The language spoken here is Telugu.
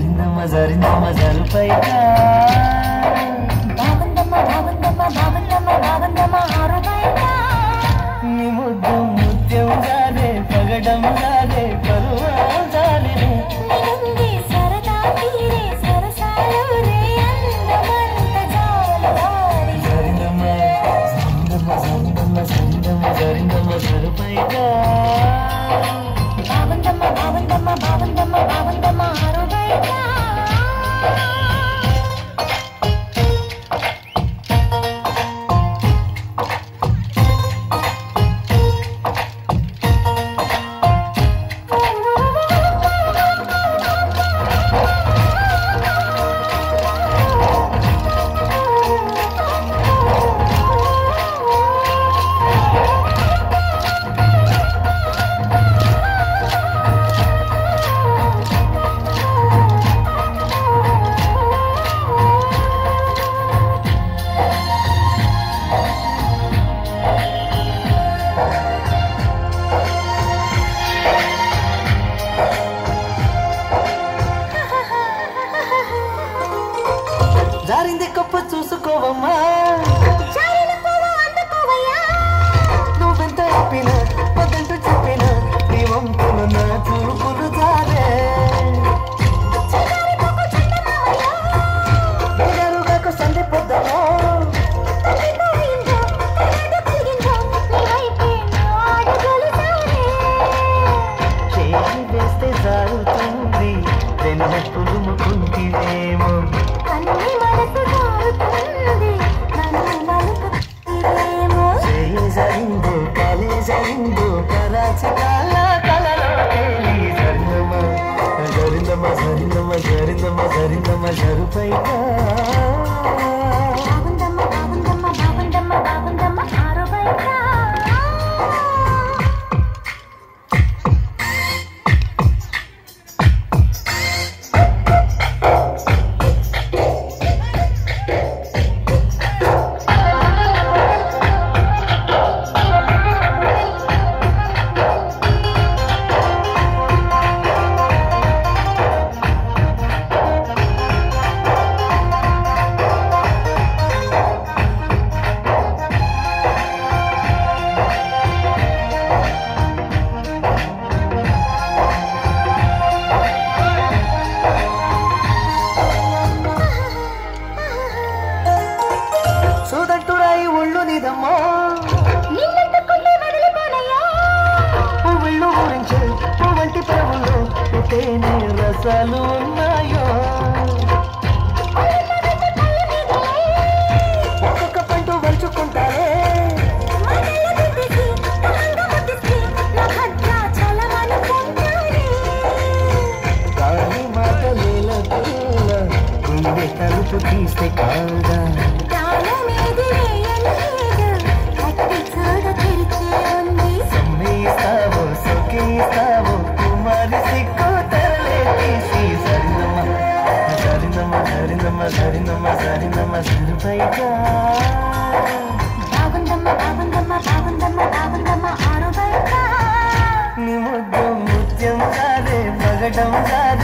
జరినమ్మ జరినమ్మ జరుపైగా బాగుందమ్మ బాగుందమ్మ బాగుందమ్మ బాగుందమ్మ ఆరుపైగా నీ ముద్దు ముత్యం జారే పగడం జారే పరువం జారే నింగి సరదా తీరే సరసాలు రే అందమంత జాలవారి జరినమ్మ జరినమ్మ జరినమ్మ జరినమ్మ జరినమ్మ జరుపైగా బాగుందమ్మ బాగుందమ్మ బాగుందమ్మ బాగుందమ్మ ఆరుపైగా జారింది కప్ప చూసుకోవమ్మా చారిన పువ్వు అందుకోవయ్యా నువ్వెంత చెప్పినా వద్దంటూ చెప్పినా నీ వంపులు నా చూపులు జారే చిన్నారి పువ్వు చందమామయ్యా ఎదురుగాకు సంధి పొద్దమో తగ్గిపోయిందో తనదు కలిగిందో నీ వైపే నా అడుగులు సారే చేయి వేస్తే జారుతుంది వెన్న పులుముకుంటివేమో అన్ని మనసు జారుతుంది నన్ను మలుపుతుందేమో చేయి జరిందో కాలే జరిందో కరాచి కాల కలలో తేలి జరినమ్మ జరినమ్మ జరినమ్మ జరినమ్మ జరినమ్మ జరుపైగా బాగుందమ్మ బాగుందమ్మ బాగుందమ్మ బాగుందమ్మ ఆరుపైగా సూదంటురాయి ఒళ్ళు నిదమ్మో నిన్నెత్తుకుంటే వదిలిపోనయ్యా పువ్వుళ్ళు ఊరించే పువ్వంటి ప్రభులు తేనె రసాలు ఉన్నాయో ఒక్కొక్క పంట వలుచుకుంటారే గాలి మాటలేల పిల్ల గుండె తలుపు తీస్తే కాదా సమ్మేస్తావో సొకేస్తావో కుమారి సిక్కు తరలే తీసి సరినమ్మ సరినమ్మ సరినమ్మ సరినమ్మ సరినమ్మ సరిపైగా నీ ముద్దు ముత్యం జారే పగడం జారే